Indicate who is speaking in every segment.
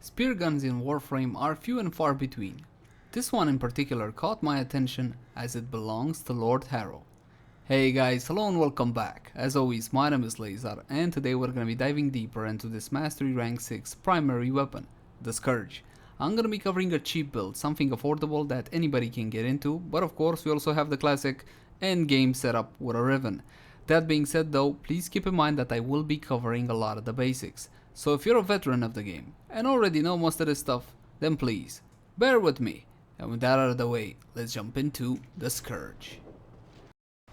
Speaker 1: Spearguns in Warframe are few and far between. This one in particular caught my attention as it belongs to Lord Harrow. Hey guys, hello and welcome back. As always, my name is Leyzar and today we're going to be diving deeper into this Mastery Rank 6 primary weapon, the Scourge. I'm going to be covering a cheap build, something affordable that anybody can get into, but of course we also have the classic endgame setup with a Riven. That being said though, please keep in mind that I will be covering a lot of the basics. So if you're a veteran of the game and already know most of this stuff, then please, bear with me. And with that out of the way, let's jump into the Scourge.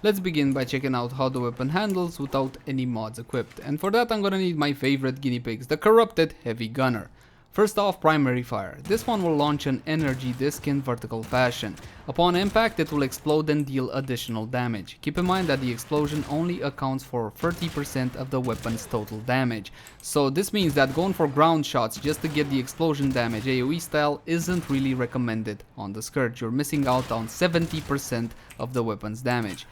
Speaker 1: Let's begin by checking out how the weapon handles without any mods equipped, and for that I'm gonna need my favorite guinea pigs, the corrupted heavy gunner. First off, primary fire. This one will launch an energy disc in vertical fashion. Upon impact it will explode and deal additional damage. Keep in mind that the explosion only accounts for 30% of the weapon's total damage. So this means that going for ground shots just to get the explosion damage AoE style isn't really recommended on the Scourge. You're missing out on 70% of the weapon's damage.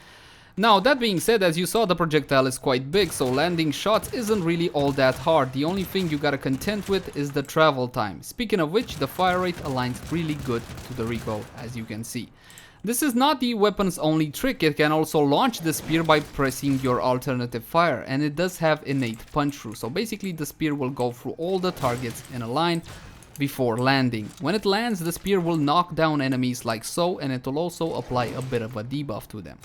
Speaker 1: Now that being said, as you saw, the projectile is quite big, so landing shots isn't really all that hard. The only thing you gotta contend with is the travel time. Speaking of which, the fire rate aligns really good to the recoil, as you can see. This is not the weapon's only trick, it can also launch the spear by pressing your alternative fire, and it does have innate punch through, so basically the spear will go through all the targets in a line before landing. When it lands, the spear will knock down enemies like so, and it will also apply a bit of a debuff to them.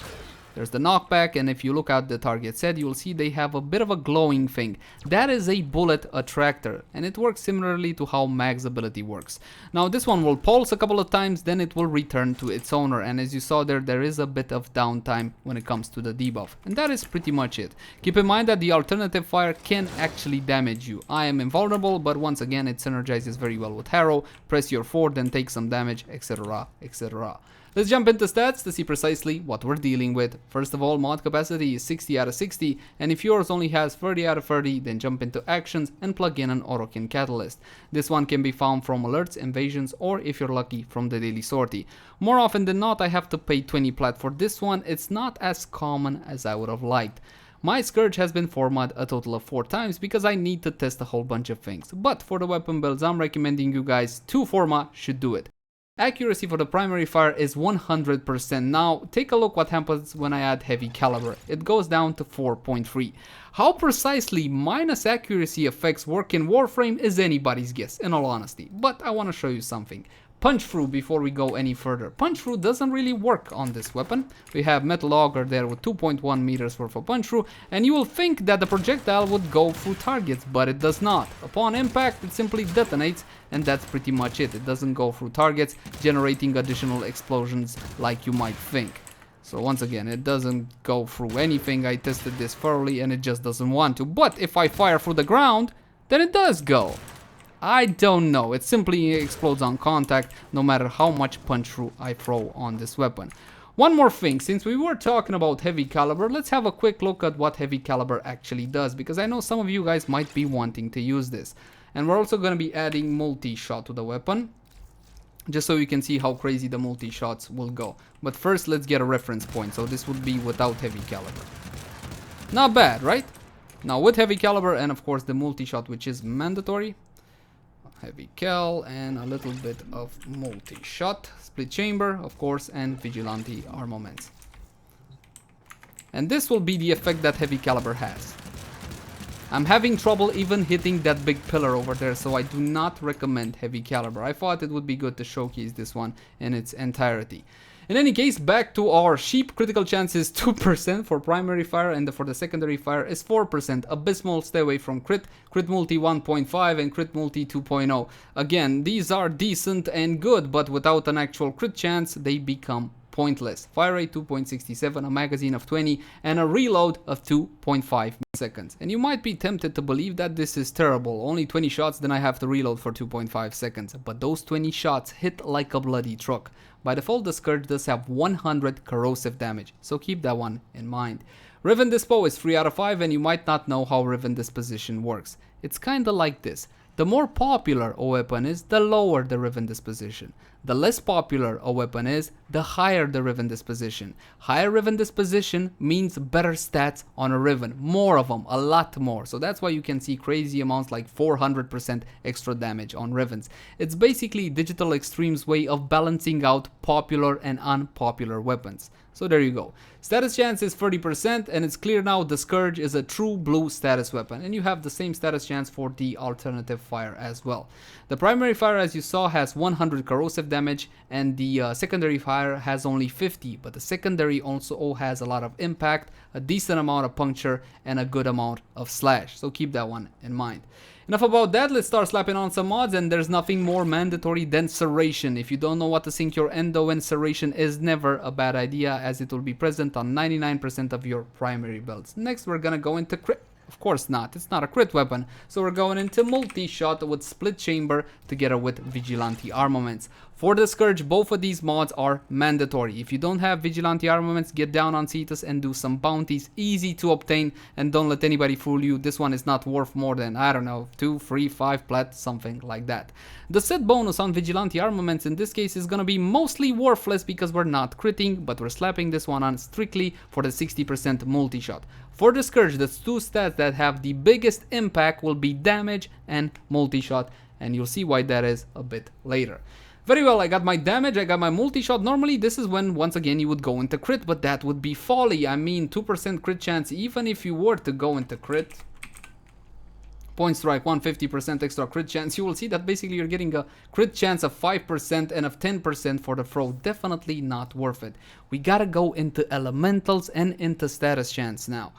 Speaker 1: There's the knockback, and if you look at the target set, you'll see they have a bit of a glowing thing. That is a bullet attractor, and it works similarly to how Mag's ability works. Now this one will pulse a couple of times, then it will return to its owner, and as you saw there is a bit of downtime when it comes to the debuff. And that is pretty much it. Keep in mind that the alternative fire can actually damage you. I am invulnerable, but once again it synergizes very well with Harrow. Press your 4, then take some damage, etc, etc. Let's jump into stats to see precisely what we're dealing with. First of all, mod capacity is 60 out of 60, and if yours only has 30 out of 30, then jump into actions and plug in an Orokin catalyst. This one can be found from alerts, invasions, or if you're lucky, from the daily sortie. More often than not, I have to pay 20 plat for this one. It's not as common as I would have liked. My Scourge has been formatted a total of 4 times because I need to test a whole bunch of things, but for the weapon builds I'm recommending you guys, 2 format should do it. Accuracy for the primary fire is 100%. Now take a look what happens when I add heavy caliber. It goes down to 4.3. How precisely minus accuracy effects work in Warframe is anybody's guess, in all honesty, but I want to show you something. Punch through before we go any further. Punch through doesn't really work on this weapon. We have Metal Auger there with 2.1 meters worth of punch through, and you will think that the projectile would go through targets, but it does not. Upon impact it simply detonates, and that's pretty much it. It doesn't go through targets, generating additional explosions like you might think. So once again, it doesn't go through anything. I tested this thoroughly and it just doesn't want to. But if I fire through the ground, then it does go. I don't know, it simply explodes on contact no matter how much punch through I throw on this weapon. One more thing, since we were talking about heavy caliber, let's have a quick look at what heavy caliber actually does, because I know some of you guys might be wanting to use this. And we're also going to be adding multi-shot to the weapon, just so you can see how crazy the multi-shots will go. But first let's get a reference point, so this would be without heavy caliber. Not bad, right? Now with heavy caliber and of course the multi-shot, which is mandatory. Heavy cal and a little bit of multi-shot, split chamber of course, and vigilante armaments. And this will be the effect that heavy caliber has. I'm having trouble even hitting that big pillar over there, so I do not recommend heavy caliber. I thought it would be good to showcase this one in its entirety. In any case, back to our sheep. Critical chance is 2% for primary fire, and for the secondary fire is 4%. Abysmal, stay away from crit. Crit multi 1.5 and crit multi 2.0. Again, these are decent and good, but without an actual crit chance, they become pointless. Fire rate 2.67, a magazine of 20, and a reload of 2.5 seconds. And you might be tempted to believe that this is terrible. Only 20 shots, then I have to reload for 2.5 seconds. But those 20 shots hit like a bloody truck. By default, the Scourge does have 100 corrosive damage, so keep that one in mind. Riven Dispo is 3 out of 5, and you might not know how Riven Disposition works. It's kinda like this. The more popular a weapon is, the lower the Riven Disposition. The less popular a weapon is, the higher the Riven disposition. Higher Riven disposition means better stats on a Riven, more of them, a lot more. So that's why you can see crazy amounts like 400% extra damage on Rivens. It's basically Digital Extreme's way of balancing out popular and unpopular weapons. So there you go. Status chance is 30%, and it's clear now the Scourge is a true blue status weapon, and you have the same status chance for the alternative fire as well. The primary fire, as you saw, has 100 corrosive damage, and the secondary fire has only 50, but the secondary also has a lot of impact, a decent amount of puncture, and a good amount of slash. So keep that one in mind. Enough about that, let's start slapping on some mods, and there's nothing more mandatory than Serration. If you don't know what to sync your endo in, Serration is never a bad idea, as it will be present on 99% of your primary builds. Next, we're gonna go into crit. Of course not, it's not a crit weapon, so we're going into multi-shot with split chamber together with vigilante armaments. For the Scourge, both of these mods are mandatory. If you don't have vigilante armaments, get down on Cetus and do some bounties, easy to obtain, and don't let anybody fool you. This one is not worth more than, I don't know, 2, 3, 5 plat, something like that. The set bonus on vigilante armaments in this case is gonna be mostly worthless because we're not critting, but we're slapping this one on strictly for the 60% multi-shot. For the Scourge, the two stats that have the biggest impact will be damage and multi-shot, and you'll see why that is a bit later. Very well, I got my damage, I got my multi-shot. Normally this is when, once again, you would go into crit, but that would be folly. I mean, 2% crit chance, even if you were to go into crit. Point strike, 150% extra crit chance. You will see that basically you're getting a crit chance of 5% and of 10% for the throw. Definitely not worth it. We gotta go into elementals and into status chance now.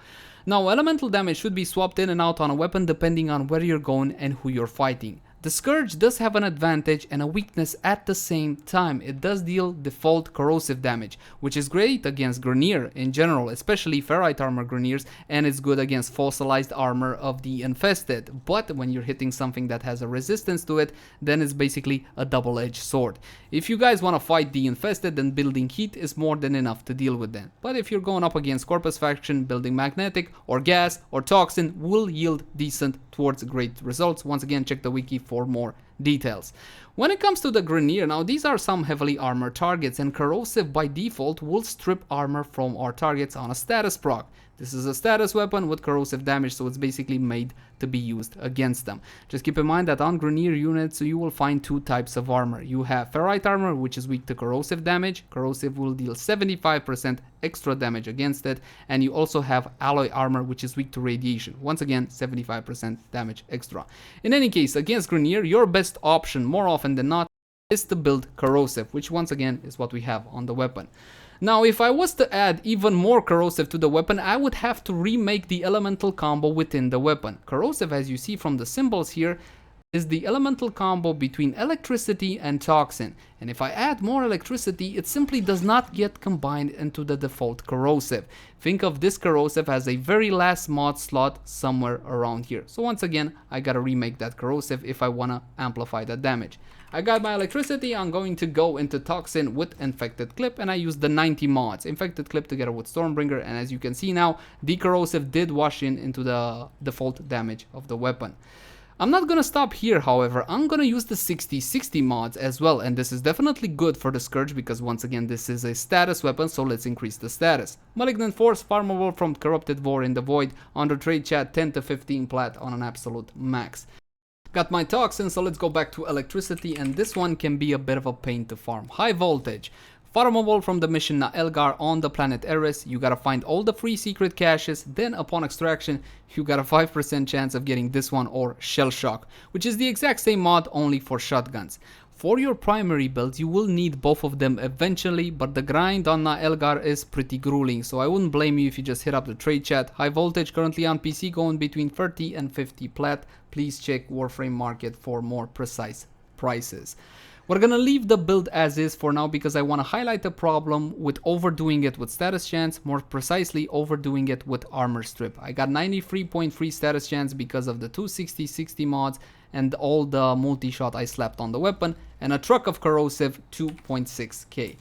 Speaker 1: Now, elemental damage should be swapped in and out on a weapon depending on where you're going and who you're fighting. The Scourge does have an advantage and a weakness at the same time. It does deal default corrosive damage, which is great against Grineer in general, especially ferrite armor Grineers, and it's good against fossilized armor of the infested. But when you're hitting something that has a resistance to it, then it's basically a double-edged sword. If you guys want to fight the infested, then building heat is more than enough to deal with them. But if you're going up against Corpus faction, building magnetic or gas or toxin will yield decent towards great results. Once again, check the wiki for more details. When it comes to the Grineer, now these are some heavily armored targets, and corrosive by default will strip armor from our targets on a status proc. This is a status weapon with corrosive damage, so it's basically made to be used against them. Just keep in mind that on Grineer units you will find two types of armor. You have ferrite armor, which is weak to corrosive damage. Corrosive will deal 75% extra damage against it, and you also have alloy armor, which is weak to radiation. Once again, 75% damage extra. In any case, against Grineer, your best option more often than not is to build corrosive, which once again is what we have on the weapon. Now, if I was to add even more corrosive to the weapon, I would have to remake the elemental combo within the weapon. Corrosive, as you see from the symbols here, is the elemental combo between electricity and toxin. And if I add more electricity, it simply does not get combined into the default corrosive. Think of this corrosive as a very last mod slot somewhere around here. So once again, I gotta remake that corrosive if I wanna amplify that damage. I got my electricity, I'm going to go into toxin with infected clip, and I use the 90 mods. Infected clip together with Stormbringer, and as you can see now, the corrosive did wash into the default damage of the weapon. I'm not gonna stop here, however. I'm gonna use the 60/60 mods as well, and this is definitely good for the Scourge because once again this is a status weapon, so let's increase the status. Malignant Force, farmable from Corrupted War in the Void, under trade chat 10 to 15 plat on an absolute max. Got my toxin, so let's go back to electricity, and this one can be a bit of a pain to farm. High voltage. Farmable from the mission Na Elgar on the planet Eris. You gotta find all the free secret caches, then upon extraction you got a 5% chance of getting this one or Shell Shock, which is the exact same mod only for shotguns. For your primary builds you will need both of them eventually, but the grind on Na Elgar is pretty grueling, so I wouldn't blame you if you just hit up the trade chat. High voltage currently on PC going between 30 and 50 plat. Please check Warframe Market for more precise prices. We're gonna leave the build as is for now because I want to highlight the problem with overdoing it with status chance, more precisely overdoing it with armor strip. I got 93.3 status chance because of the 260/60 mods and all the multi-shot I slapped on the weapon, and a truck of corrosive 2.6k.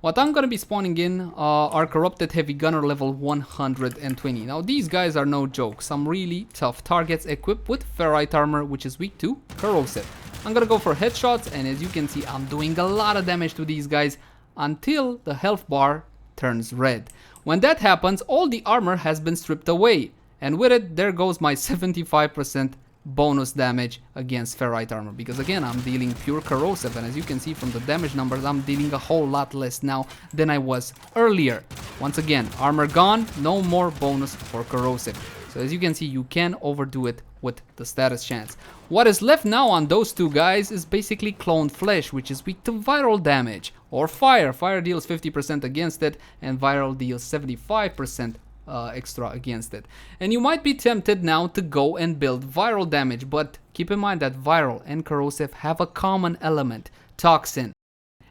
Speaker 1: What I'm gonna be spawning in are corrupted heavy gunner level 120. Now these guys are no joke, some really tough targets equipped with ferrite armor, which is weak to corrosive. I'm gonna go for headshots, and as you can see, I'm doing a lot of damage to these guys until the health bar turns red. When that happens, all the armor has been stripped away, and with it, there goes my 75% bonus damage against ferrite armor, because again, I'm dealing pure corrosive, and as you can see from the damage numbers, I'm dealing a whole lot less now than I was earlier. Once again, armor gone, no more bonus for corrosive. So as you can see, you can overdo it with the status chance. What is left now on those two guys is basically clone flesh, which is weak to viral damage, or fire. Fire deals 50% against it, and viral deals 75% extra against it. And you might be tempted now to go and build viral damage, but keep in mind that viral and corrosive have a common element, toxin.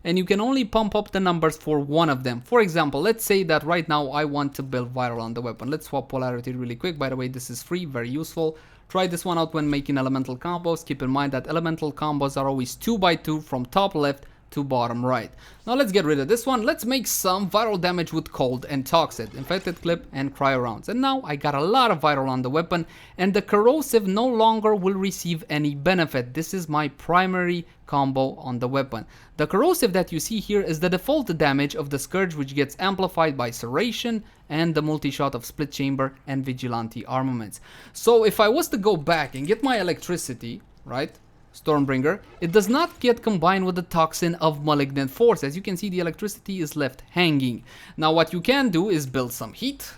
Speaker 1: And you can only pump up the numbers for one of them. For example, let's say that right now I want to build viral on the weapon. Let's swap polarity really quick. By the way, this is free, very useful. Try this one out when making elemental combos. Keep in mind that elemental combos are always 2x2 from top left to bottom right. Now let's get rid of this one. Let's make some viral damage with cold and toxic, infected clip, and cryo rounds. And now I got a lot of viral on the weapon, and the corrosive no longer will receive any benefit. This is my primary combo on the weapon. The corrosive that you see here is the default damage of the Scourge, which gets amplified by serration and the multi-shot of split chamber and vigilante armaments. So if I was to go back and get my electricity, right, Stormbringer, it does not get combined with the toxin of malignant force. As you can see, the electricity is left hanging. Now what you can do is build some heat,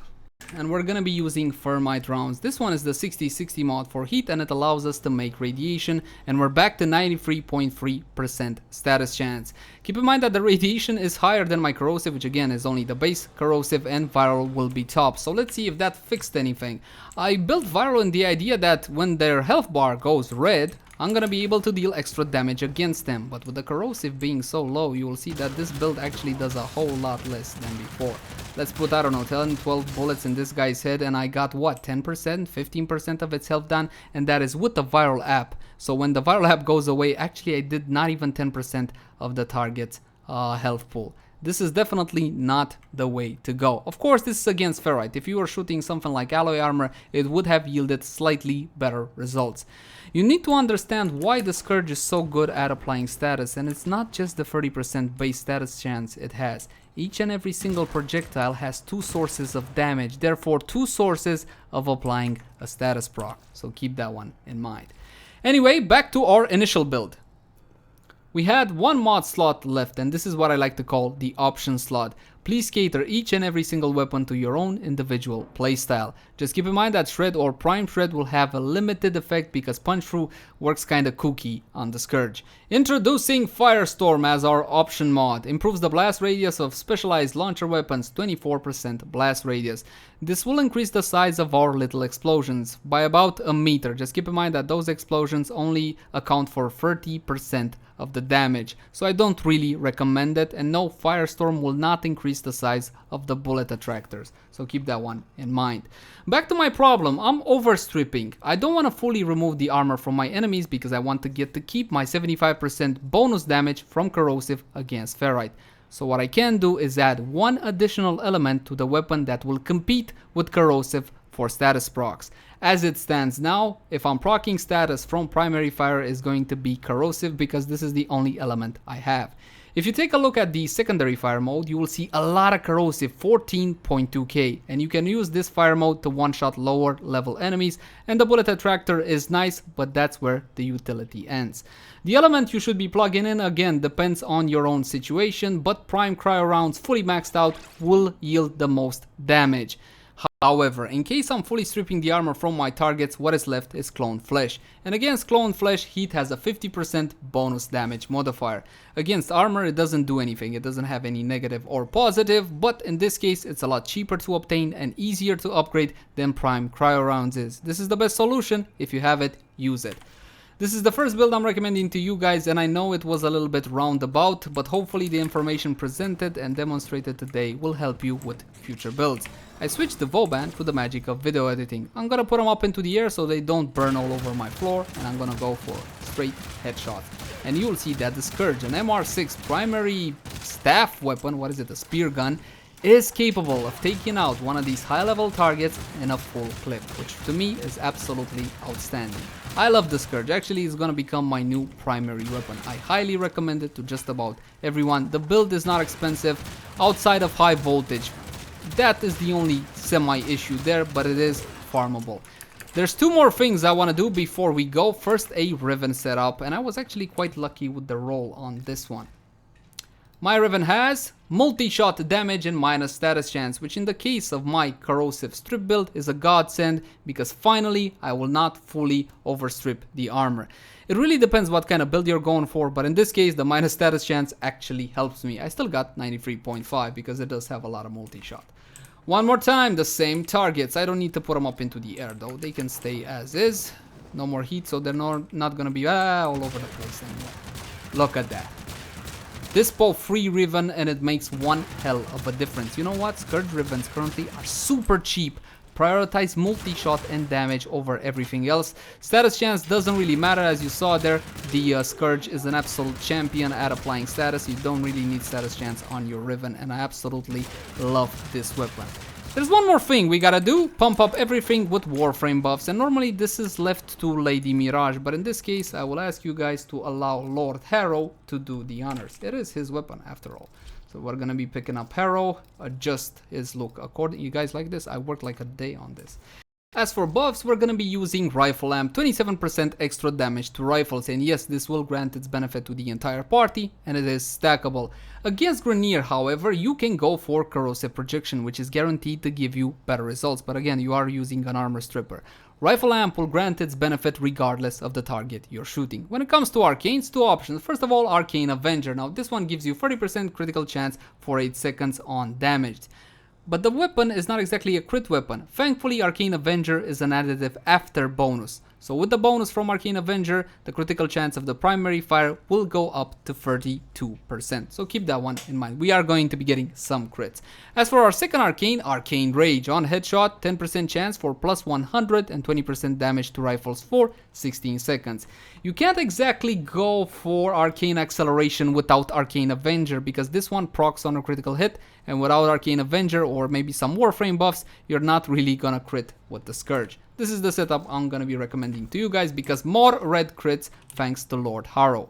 Speaker 1: and we're gonna be using Thermite rounds. This one is the 60/60 mod for heat, and it allows us to make radiation, and we're back to 93.3% status chance. Keep in mind that the radiation is higher than my corrosive, which again is only the base corrosive, and viral will be top. So let's see if that fixed anything. I built viral in the idea that when their health bar goes red, I'm gonna be able to deal extra damage against them, but with the corrosive being so low, you will see that this build actually does a whole lot less than before. Let's put, I don't know, 10, 12 bullets in this guy's head, and I got what, 10%, 15% of its health done, and that is with the viral app. So when the viral app goes away, actually I did not even 10% of the target's health pool. This is definitely not the way to go. Of course, this is against ferrite. If you were shooting something like alloy armor, it would have yielded slightly better results. You need to understand why the Scourge is so good at applying status, and it's not just the 30% base status chance it has. Each and every single projectile has two sources of damage, therefore two sources of applying a status proc. So keep that one in mind. Anyway, back to our initial build. We had one mod slot left, and this is what I like to call the option slot. Please cater each and every single weapon to your own individual playstyle. Just keep in mind that Shred or Prime Shred will have a limited effect because Punch Through works kinda kooky on the Scourge. Introducing Firestorm as our option mod. Improves the blast radius of specialized launcher weapons, 24% blast radius. This will increase the size of our little explosions by about a meter. Just keep in mind that those explosions only account for 30% of the damage, so I don't really recommend it, and no, Firestorm will not increase the size of the bullet attractors, so keep that one in mind. Back to my problem, I'm overstripping. I don't want to fully remove the armor from my enemies because I want to get to keep my 75% bonus damage from corrosive against ferrite. So what I can do is add one additional element to the weapon that will compete with corrosive for status procs. As it stands now, if I'm proccing status from primary fire, is going to be corrosive because this is the only element I have. If you take a look at the secondary fire mode, you will see a lot of corrosive, 14.2k, and you can use this fire mode to one-shot lower level enemies, and the bullet attractor is nice, but that's where the utility ends. The element you should be plugging in, again, depends on your own situation, but prime cryo rounds fully maxed out will yield the most damage. However, in case I'm fully stripping the armor from my targets, what is left is clone flesh. And against clone flesh, heat has a 50% bonus damage modifier. Against armor, it doesn't do anything. It doesn't have any negative or positive, but in this case, it's a lot cheaper to obtain and easier to upgrade than prime cryo rounds is. This is the best solution. If you have it, use it. This is the first build I'm recommending to you guys, and I know it was a little bit roundabout, but hopefully the information presented and demonstrated today will help you with future builds. I switched the Vauban to the magic of video editing. I'm gonna put them up into the air so they don't burn all over my floor, and I'm gonna go for straight headshots. And you'll see that the Scourge, an MR6 primary staff weapon, what is it, a spear gun, is capable of taking out one of these high-level targets in a full clip, which to me is absolutely outstanding. I love the Scourge. Actually, it's gonna become my new primary weapon. I highly recommend it to just about everyone. The build is not expensive outside of high voltage. That is the only semi-issue there, but it is farmable. There's two more things I want to do before we go. First, a Riven setup, and I was actually quite lucky with the roll on this one. My Riven has multi-shot damage and minus status chance, which in the case of my corrosive strip build is a godsend, because finally I will not fully overstrip the armor. It really depends what kind of build you're going for, but in this case the minus status chance actually helps me. I still got 93.5 because it does have a lot of multi-shot. One more time, the same targets. I don't need to put them up into the air though. They can stay as is. No more heat, so they're not gonna be all over the place anymore. Look at that. Dispo free Riven, and it makes one hell of a difference. You know what? Scourge Rivens currently are super cheap. Prioritize multi-shot and damage over everything else. Status chance doesn't really matter, as you saw there. The Scourge is an absolute champion at applying status. You don't really need status chance on your Riven, and I absolutely love this weapon. There's one more thing we gotta do, pump up everything with Warframe Buffs, and normally this is left to Lady Mirage, but in this case I will ask you guys to allow Lord Harrow to do the honors. It is his weapon after all. So we're gonna be picking up Harrow, adjust his look according. You guys like this? I worked like a day on this. As for buffs, we're gonna be using Rifle Amp, 27% extra damage to rifles, and yes, this will grant its benefit to the entire party, and it is stackable. Against Grineer, however, you can go for corrosive projection, which is guaranteed to give you better results, but again, you are using an armor stripper. Rifle Amp will grant its benefit regardless of the target you're shooting. When it comes to arcanes, two options. First of all, Arcane Avenger. Now this one gives you 30% critical chance for 8 seconds on damage. But the weapon is not exactly a crit weapon. Thankfully, Arcane Avenger is an additive after bonus. So with the bonus from Arcane Avenger, the critical chance of the primary fire will go up to 32%. So keep that one in mind. We are going to be getting some crits. As for our second Arcane, Arcane Rage. On headshot, 10% chance for plus 100 and 20% damage to rifles for 16 seconds. You can't exactly go for Arcane Acceleration without Arcane Avenger, because this one procs on a critical hit, and without Arcane Avenger or maybe some Warframe buffs, you're not really gonna crit with the Scourge. This is the setup I'm gonna be recommending to you guys, because more red crits thanks to Lord Harrow.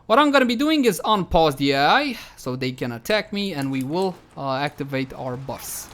Speaker 1: What I'm gonna be doing is unpause the AI so they can attack me, and we will activate our buffs.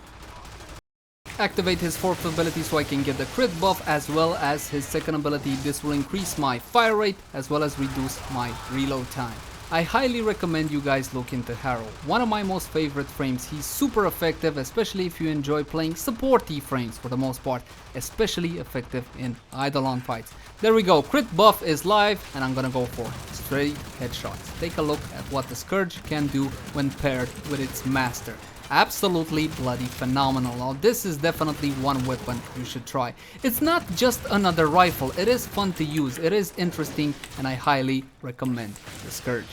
Speaker 1: Activate his fourth ability so I can get the crit buff, as well as his second ability. This will increase my fire rate as well as reduce my reload time. I highly recommend you guys look into Harrow. One of my most favorite frames. He's super effective, especially if you enjoy playing supporty frames for the most part. Especially effective in Eidolon fights. There we go, crit buff is live, and I'm gonna go for straight headshots. Take a look at what the Scourge can do when paired with its master. Absolutely bloody phenomenal. Now this is definitely one weapon you should try. It's not just another rifle, it is fun to use, it is interesting, and I highly recommend the Scourge.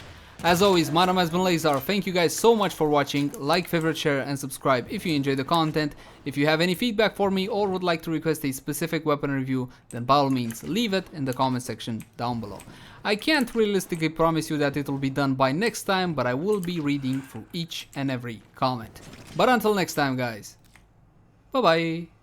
Speaker 1: As always, my name has been Leyzar. Thank you guys so much for watching. Like, favorite, share, and subscribe if you enjoy the content. If you have any feedback for me or would like to request a specific weapon review, then by all means leave it in the comment section down below. I can't realistically promise you that it will be done by next time, but I will be reading through each and every comment. But until next time guys, bye bye.